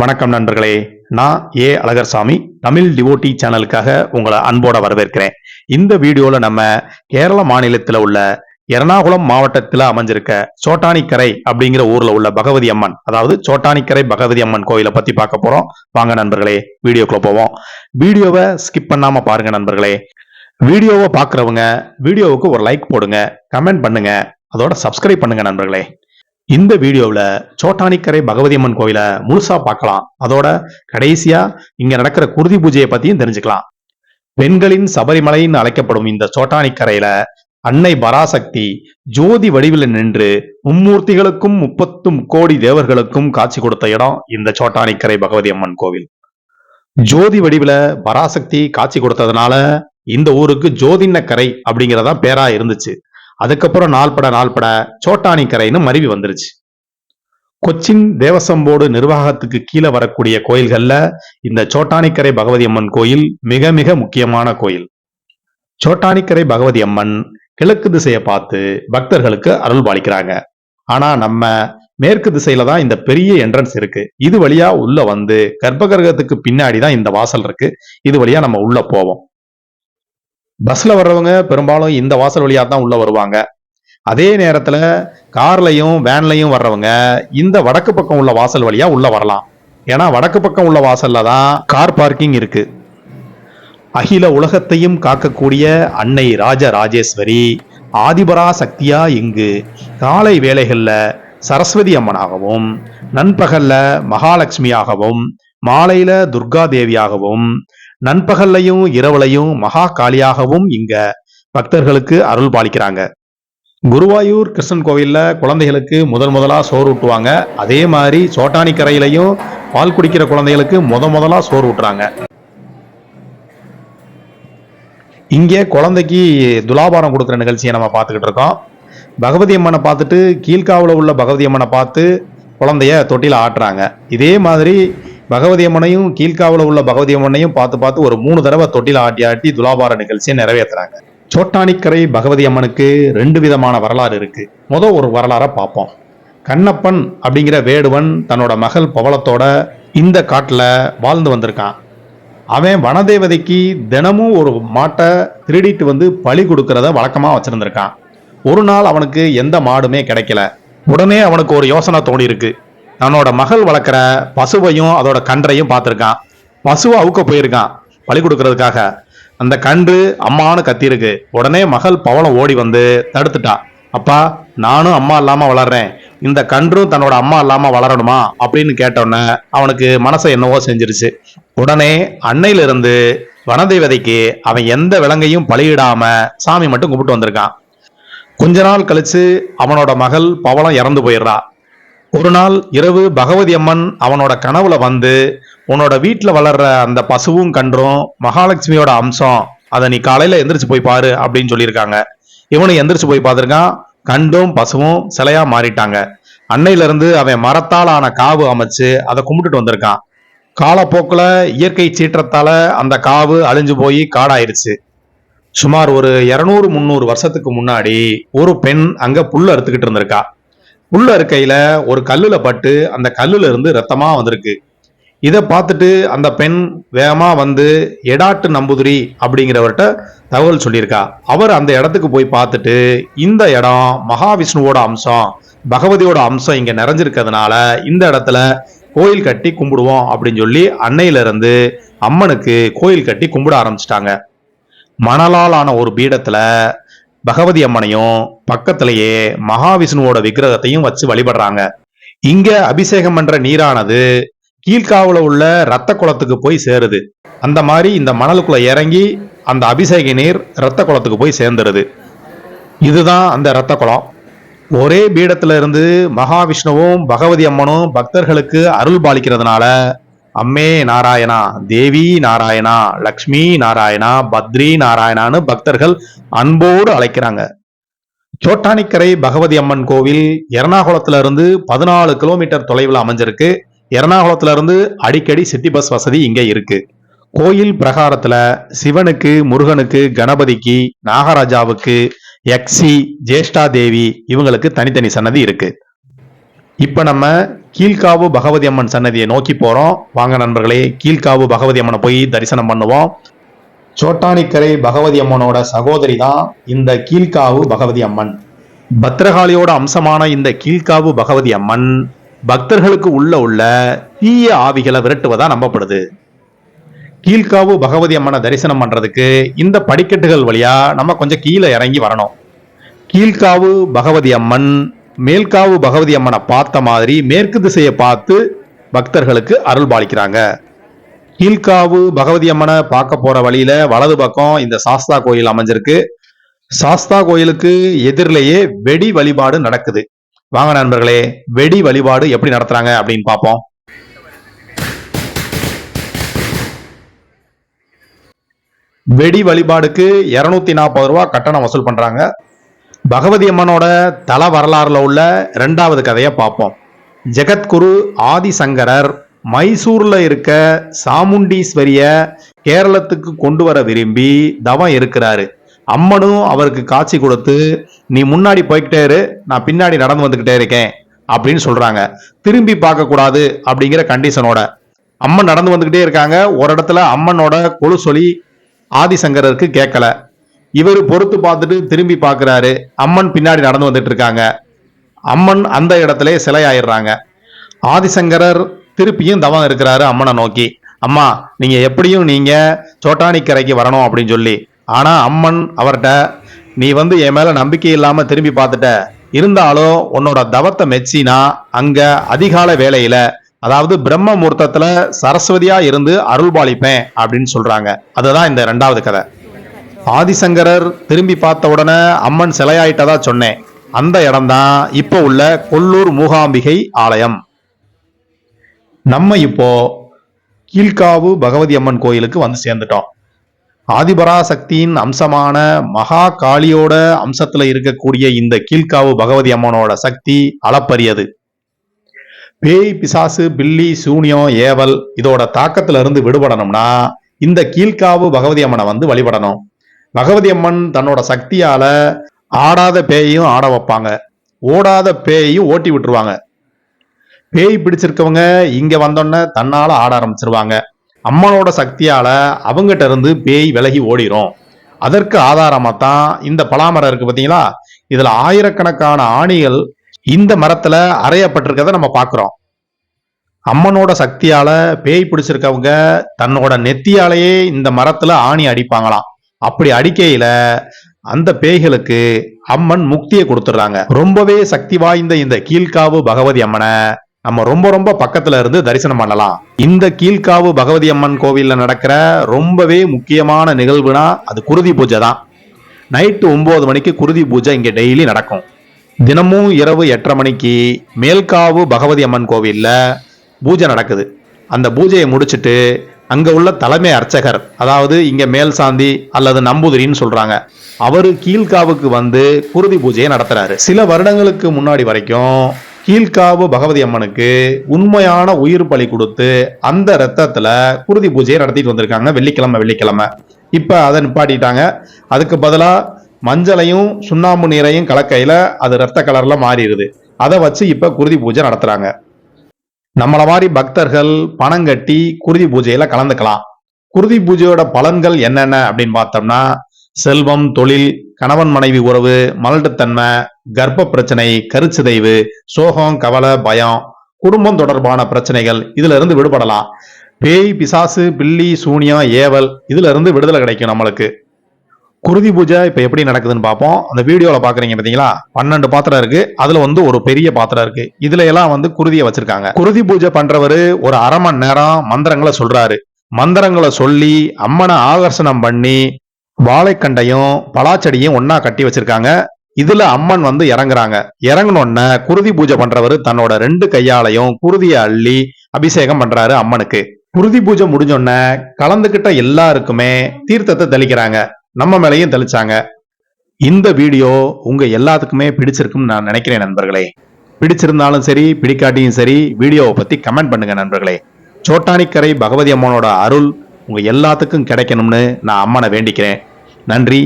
வணக்கம் நண்பர்களே, நான் அழகர்சாமி தமிழ் டிவோட்டி சேனலுக்காக உங்களை அன்போட வரவேற்கிறேன். இந்த வீடியோல நம்ம கேரள மாநிலத்தில் உள்ள எர்ணாகுளம் மாவட்டத்தில் அமைஞ்சிருக்க சோட்டானிக்கரை அப்படிங்கிற ஊர்ல உள்ள பகவதி அம்மன், அதாவது சோட்டானிக்கரை பகவதி அம்மன் கோயிலை பத்தி பார்க்க போறோம். வாங்க நண்பர்களே, வீடியோக்குள்ள போவோம். வீடியோவை ஸ்கிப் பண்ணாம பாருங்க நண்பர்களே. வீடியோவை பாக்குறவங்க வீடியோவுக்கு ஒரு லைக் போடுங்க, கமெண்ட் பண்ணுங்க, அதோட சப்ஸ்கிரைப் பண்ணுங்க நண்பர்களே. இந்த வீடியோவில் சோட்டானிக்கரை பகவதி அம்மன் கோயிலை முழுசா பார்க்கலாம். அதோட கடைசியா இங்க நடக்கிற குருதி பூஜையை பத்தியும் தெரிஞ்சுக்கலாம். பெண்களின் சபரிமலைன்னு அழைக்கப்படும் இந்த சோட்டானிக்கரையில அன்னை பராசக்தி ஜோதி வடிவில் நின்று மும்மூர்த்திகளுக்கும் 30 கோடி தேவர்களுக்கும் காட்சி கொடுத்த இடம் இந்த சோட்டானிக்கரை பகவதி அம்மன் கோவில். ஜோதி வடிவில பராசக்தி காட்சி கொடுத்ததுனால இந்த ஊருக்கு ஜோதின்னக்கரை அப்படிங்கிறதா பேரா இருந்துச்சு. அதுக்கப்புறம் நாள்பட சோட்டானிக்கரைன்னு மருவி வந்துருச்சு. கொச்சின் தேவசம் போர்டு நிர்வாகத்துக்கு கீழே வரக்கூடிய கோயில்கள்ல இந்த சோட்டானிக்கரை பகவதி அம்மன் கோயில் மிக மிக முக்கியமான கோயில். சோட்டானிக்கரை பகவதி அம்மன் கிழக்கு திசையை பார்த்து பக்தர்களுக்கு அருள் பாலிக்கிறாங்க. ஆனா நம்ம மேற்கு திசையில தான் இந்த பெரிய என்ட்ரன்ஸ் இருக்கு. இது வழியா உள்ள வந்து கர்ப்பகிரகத்துக்கு பின்னாடி தான் இந்த வாசல் இருக்கு. இது வழியா நம்ம உள்ள போவோம். பஸ்ல வர்றவங்க பெரும்பாலும் இந்த வாசல் வழியா தான் உள்ள வருவாங்க. அதே நேரத்துல கார்லயும் வேன்லயும் வர்றவங்க இந்த வடக்கு பக்கம் உள்ள வாசல் வழியா உள்ள வரலாம். ஏன்னா வடக்கு பக்கம் உள்ள வாசல்ல தான் கார் பார்க்கிங் இருக்கு. அகில உலகத்தையும் காக்கக்கூடிய அன்னை ராஜராஜேஸ்வரி ஆதிபரா சக்தியா இங்கு காலை வேளைகள்ல சரஸ்வதி அம்மனாகவும், நண்பகல்ல மகாலட்சுமியாகவும், மாலையில துர்கா தேவியாகவும், நண்பகல்லையும் இரவுலையும் மகா காளியாகவும் இங்க பக்தர்களுக்கு அருள் பாலிக்கிறாங்க. குருவாயூர் கிருஷ்ணன் கோவில்ல குழந்தைகளுக்கு முதலா சோறு ஊட்டுவாங்க. அதே மாதிரி சோட்டானிக்கரையிலையும் பால் குடிக்கிற குழந்தைகளுக்கு முதலா சோறு ஊட்டுறாங்க. இங்கே குழந்தைக்கு துலாபாரம் கொடுக்குற நிகழ்ச்சியை நம்ம பார்த்துக்கிட்டு இருக்கோம். பகவதி அம்மனை பார்த்துட்டு கீழ்காவில் உள்ள பகவதி அம்மனை பார்த்து குழந்தைய தொட்டில ஆட்டுறாங்க. இதே மாதிரி பகவதி அம்மனையும் கீழ்காவில் உள்ள பகவதி அம்மனையும் பார்த்து ஒரு 3 தடவை தொட்டில ஆட்டி துலாபார நிகழ்ச்சியை நிறைவேற்றுறாங்க. சோட்டானிக்கரை பகவதி அம்மனுக்கு 2 விதமான வரலாறு இருக்கு. ஒரு வரலாறை பார்ப்போம். கண்ணப்பன் அப்படிங்கிற வேடுவன் தன்னோட மகள் பவளத்தோட இந்த காட்டுல வாழ்ந்து வந்திருக்கான். அவன் வனதேவதைக்கு தினமும் ஒரு மாட்டை திருடிட்டு வந்து பலி கொடுக்கறத வழக்கமா வச்சிருந்திருக்கான். ஒரு நாள் அவனுக்கு எந்த மாடுமே கிடைக்கல. உடனே அவனுக்கு ஒரு யோசனை தோணி இருக்கு. தன்னோட மகள் வளர்க்குற பசுவையும் அதோட கன்றையும் பார்த்துருக்கான். பசுவை அவுக்க போயிருக்கான் பலி கொடுக்கறதுக்காக. அந்த கன்று அம்மானு கத்திருக்கு. உடனே மகள் பவளம் ஓடி வந்து தடுத்துட்டா. அப்பா, நானும் அம்மா இல்லாம வளர்றேன், இந்த கன்றும் தன்னோட அம்மா இல்லாம வளரணுமா அப்படின்னு கேட்டோன்னே அவனுக்கு மனசை என்னவோ செஞ்சிருச்சு. உடனே அன்னையிலிருந்து வனதேவதைக்கு அவன் எந்த விலங்கையும் பலியிடாம சாமி மட்டும் கும்பிட்டு வந்திருக்கான். கொஞ்ச நாள் கழிச்சு அவனோட மகள் பவளம் இறந்து போயிடுறா. ஒரு நாள் இரவு பகவதி அம்மன் அவனோட கனவுல வந்து, உன்னோட வீட்டுல வளர்ற அந்த பசுவும் கன்றும் மகாலட்சுமியோட அம்சம், அதை நீ காலையில எந்திரிச்சு போய் பாரு அப்படின்னு சொல்லியிருக்காங்க. இவனு எந்திரிச்சு போய் பார்த்திருக்கான். கன்றும் பசுவும் சிலையா மாறிட்டாங்க. அன்னையில இருந்து அவன் மரத்தால் ஆன காவு அமைச்சு அதை கும்பிட்டுட்டு வந்திருக்கான். காலப்போக்குல இயற்கை சீற்றத்தால அந்த காவு அழிஞ்சு போய் காடாயிருச்சு. சுமார் ஒரு 200-300 வருஷத்துக்கு முன்னாடி ஒரு பெண் அங்க புல்ல அறுத்துக்கிட்டு இருந்திருக்கா. புல்ல இருக்கையில ஒரு கல்லுல பட்டு அந்த கல்லுல இருந்து ரத்தமா வந்திருக்கு. இதை பார்த்துட்டு அந்த பெண் வேகமா வந்து எடாட்டு நம்பூதிரி அப்படிங்கிறவர்கிட்ட தகவல் சொல்லியிருக்கா. அவர் அந்த இடத்துக்கு போய் பார்த்துட்டு, இந்த இடம் மகாவிஷ்ணுவோட அம்சம், பகவதியோட அம்சம் இங்க நிறைஞ்சிருக்கிறதுனால இந்த இடத்துல கோயில் கட்டி கும்பிடுவோம் அப்படின்னு சொல்லி அன்னையில இருந்து அம்மனுக்கு கோயில் கட்டி கும்பிட ஆரம்பிச்சிட்டாங்க. மணலால் ஆன ஒரு பீடத்துல பகவதி அம்மனையும் பக்கத்திலேயே மகாவிஷ்ணுவோட விக்கிரகத்தையும் வச்சு வழிபடுறாங்க. இங்க அபிஷேகம் பண்ற நீரானது கீழ்காவுல உள்ள ரத்த குளத்துக்கு போய் சேருது. அந்த மாதிரி இந்த மணலுக்குள்ள இறங்கி அந்த அபிஷேக நீர் ரத்த குளத்துக்கு போய் சேர்ந்துருது. இதுதான் அந்த ரத்த குளம். ஒரே பீடத்துல இருந்து மகாவிஷ்ணுவும் பகவதி அம்மனும் பக்தர்களுக்கு அருள் பாலிக்கிறதுனால அம்மே நாராயணா, தேவி நாராயணா, லக்ஷ்மி நாராயணா, பத்ரி நாராயணான்னு பக்தர்கள் அன்போடு அழைக்கிறாங்க. சோட்டானிக்கரை பகவதி அம்மன் கோவில் எர்ணாகுளத்துல இருந்து 14 கிலோமீட்டர் தொலைவில் அமைஞ்சிருக்கு. எர்ணாகுளத்துல இருந்து அடிக்கடி சிட்டி பஸ் வசதி இங்க இருக்கு. கோயில் பிரகாரத்துல சிவனுக்கு, முருகனுக்கு, கணபதிக்கு, நாகராஜாவுக்கு, யக்ஷி, ஜேஷ்டா தேவி இவங்களுக்கு தனித்தனி சன்னதி இருக்கு. இப்ப நம்ம கீழ்காவு பகவதி அம்மன் சன்னதியை நோக்கி போறோம். வாங்க நண்பர்களே, கீழ்காவு பகவதி அம்மனை போய் தரிசனம் பண்ணுவோம். சோட்டானிக்கரை பகவதி அம்மனோட சகோதரி தான் இந்த கீழ்காவு பகவதி அம்மன். பத்ரகாளியோட அம்சமான இந்த கீழ்காவு பகவதி அம்மன் பக்தர்களுக்கு உள்ள தீய ஆவிகளை விரட்டுவதா நம்பப்படுது. கீழ்காவு பகவதி அம்மனை தரிசனம் பண்றதுக்கு இந்த படிக்கட்டுகள் வழியா நம்ம கொஞ்சம் கீழே இறங்கி வரணும். கீழ்காவு பகவதி அம்மன் மேல்காவு பகவதி அம்மனை பார்த்த மாதிரி மேற்கு திசையை பார்த்து பக்தர்களுக்கு அருள் பாலிக்கிறாங்க. கீழ்காவு பகவதி அம்மனை பார்க்க போற வழியில வலது பக்கம் இந்த சாஸ்தா கோயில் அமைஞ்சிருக்கு. சாஸ்தா கோயிலுக்கு எதிரிலேயே வெடி வழிபாடு நடக்குது. வாங்க நண்பர்களே, வெடி வழிபாடு எப்படி நடத்துறாங்க அப்படின்னு பார்ப்போம். வெடி வழிபாடுக்கு 240 ரூபாய் கட்டணம் வசூல் பண்றாங்க. பகவதி அம்மனோட தல வரலாறுல உள்ள 2வது கதையை பார்ப்போம். ஜெகத்குரு ஆதிசங்கரர் மைசூர்ல இருக்க சாமுண்டீஸ்வரிய கேரளத்துக்கு கொண்டு வர விரும்பி தவம் இருக்கிறாரு. அம்மனும் அவருக்கு காட்சி கொடுத்து, நீ முன்னாடி போய்கிட்டே இரு, நான் பின்னாடி நடந்து வந்துகிட்டே இருக்கேன் அப்படின்னு சொல்றாங்க. திரும்பி பார்க்க கூடாது அப்படிங்கிற கண்டிஷனோட அம்மன் நடந்து வந்துகிட்டே இருக்காங்க. ஒரு இடத்துல அம்மனோட கொலுசொலி ஆதிசங்கரருக்கு கேட்கல. இவர் பொறுத்து பார்த்துட்டு திரும்பி பார்க்கிறாரு. அம்மன் பின்னாடி நடந்து வந்துட்டு இருக்காங்க. அம்மன் அந்த இடத்துல சிலை ஆயிடுறாங்க. ஆதிசங்கரர் திருப்பியும் தவம் இருக்கிறாரு அம்மனை நோக்கி, அம்மா நீங்க எப்படியும் நீங்க சோட்டானிக்கரைக்கு வரணும் அப்படின்னு சொல்லி. ஆனா அம்மன் அவர்கிட்ட, நீ என் மேல நம்பிக்கை இல்லாம திரும்பி பார்த்துட்ட, இருந்தாலும் உன்னோட தவத்தை மெச்சினா அங்க அதிகால வேளையில, அதாவது பிரம்ம முகூர்த்தத்துல சரஸ்வதியா இருந்து அருள்பாலிப்பேன் அப்படின்னு சொல்றாங்க. அதுதான் இந்த 2வது கதை. ஆதிசங்கரர் திரும்பி பார்த்த உடனே அம்மன் சிலையாயிட்டதா சொன்னேன். அந்த இடம்தான் இப்போ உள்ள கொல்லூர் மூகாம்பிகை ஆலயம். நம்ம இப்போ கீழ்காவு பகவதி அம்மன் கோயிலுக்கு வந்து சேர்ந்துட்டோம். ஆதிபராசக்தியின் அம்சமான மகா காளியோட அம்சத்துல இருக்கக்கூடிய இந்த கீழ்காவு பகவதி அம்மனோட சக்தி அளப்பரியது. பேய் பிசாசு பில்லி சூனியம் ஏவல் இதோட தாக்கத்துல இருந்து விடுபடணும்னா இந்த கீழ்காவு பகவதி அம்மனை வழிபடணும். பகவதி அம்மன் தன்னோட சக்தியால ஆடாத பேயையும் ஆட வைப்பாங்க, ஓடாத பேயையும் ஓட்டி விட்டுருவாங்க. பேய் பிடிச்சிருக்கவங்க இங்க வந்தோடனே தன்னால ஆட ஆரம்பிச்சிருவாங்க. அம்மனோட சக்தியால அவங்ககிட்ட இருந்து பேய் விலகி ஓடிரும். அதற்கு ஆதாரமா தான் இந்த பலாமரம் இருக்கு பாத்தீங்களா? இதுல ஆயிரக்கணக்கான ஆணிகள் இந்த மரத்துல அறையப்பட்டிருக்கத நம்ம பாக்குறோம். அம்மனோட சக்தியால பேய் பிடிச்சிருக்கவங்க தன்னோட நெத்தியாலேயே இந்த மரத்துல ஆணி அடிப்பாங்களாம். அப்படி அடிக்கையில அந்த பேய்களுக்கு அம்மன் முக்தியை கொடுத்துடுறாங்க. ரொம்பவே சக்தி வாய்ந்த இந்த கீழ்காவு பகவதி அம்மனை நம்ம ரொம்ப பக்கத்துல இருந்து தரிசனம் பண்ணலாம். இந்த கீழ்காவு பகவதி அம்மன் கோவில்ல நடக்கிற ரொம்பவே முக்கியமான நிகழ்வுனா அது குருதி பூஜை தான். நைட்டு 9 மணிக்கு குருதி பூஜை இங்க டெய்லி நடக்கும். தினமும் இரவு 8:30 மணிக்கு மேல்காவு பகவதி அம்மன் கோவில்ல பூஜை நடக்குது. அந்த பூஜையை முடிச்சுட்டு அங்க உள்ள தலைமை அர்ச்சகர், அதாவது இங்க மேல் சாந்தி அல்லது நம்பூதிரின்னு சொல்றாங்க, அவரு கீழ்காவுக்கு குருதி பூஜையை நடத்துறாரு. சில வருடங்களுக்கு முன்னாடி வரைக்கும் கீழ்காவு பகவதி அம்மனுக்கு உண்மையான உயிர் பலி கொடுத்து அந்த ரத்தத்துல குருதி பூஜையை நடத்திட்டு வந்திருக்காங்க வெள்ளிக்கிழமை. இப்ப அதை நிப்பாட்டிட்டாங்க. அதுக்கு பதிலா மஞ்சளையும் சுண்ணாம்பு நீரையும் கலக்கையில அது ரத்த கலர்ல மாறிடுது. அதை வச்சு இப்ப குருதி பூஜை நடத்துறாங்க. நம்மள மாதிரி பக்தர்கள் பணம் கட்டி குருதி பூஜையில கலந்துக்கலாம். குருதி பூஜையோட பலன்கள் என்னென்ன அப்படின்னு பார்த்தோம்னா, செல்வம், தொழில், கணவன் மனைவி உறவு, மலட்டுத்தன்மை, கர்ப்ப பிரச்சனை, கருச்சிதைவு, சோகம், கவலை, பயம், குடும்பம் தொடர்பான பிரச்சனைகள் இதுல இருந்து விடுபடலாம். பேய் பிசாசு பில்லி சூனியம் ஏவல் இதுல இருந்து விடுதலை கிடைக்கும் நம்மளுக்கு. குருதி பூஜை இப்ப எப்படி நடக்குதுன்னு பார்ப்போம். அந்த வீடியோல பாக்குறீங்க பாத்தீங்களா, 12 பாத்திரம் இருக்கு. அதுல ஒரு பெரிய பாத்திரம் இருக்கு. இதுல எல்லாம் குருதியை வச்சிருக்காங்க. குருதி பூஜை பண்றவரு ஒரு 1/2 மணி நேரம் மந்திரங்களை சொல்றாரு. மந்திரங்களை சொல்லி அம்மனை ஆகர்ஷணம் பண்ணி வாழைக்கண்டையும் பலாச்செடியும் ஒன்னா கட்டி வச்சிருக்காங்க. இதுல அம்மன் இறங்குறாங்க. இறங்கினோன்ன குருதி பூஜை பண்றவரு தன்னோட 2 கையாலையும் குருதியை அள்ளி அபிஷேகம் பண்றாரு அம்மனுக்கு. குருதி பூஜை முடிஞ்சோன்ன கலந்துகிட்ட எல்லாருக்குமே தீர்த்தத்தை தெளிக்கிறாங்க. நம்ம மேலையும் தெளிச்சாங்க. இந்த வீடியோ உங்க எல்லாத்துக்குமே பிடிச்சிருக்குன்னு நான் நினைக்கிறேன் நண்பர்களே. பிடிச்சிருந்தாலும் சரி பிடிக்காட்டியும் சரி வீடியோவை பத்தி கமெண்ட் பண்ணுங்க நண்பர்களே. சோட்டானிக்கரை பகவதி அம்மனோட அருள் உங்க எல்லாத்துக்கும் கிடைக்கணும்னு நான் அம்மனை வேண்டிக்கிறேன். நன்றி.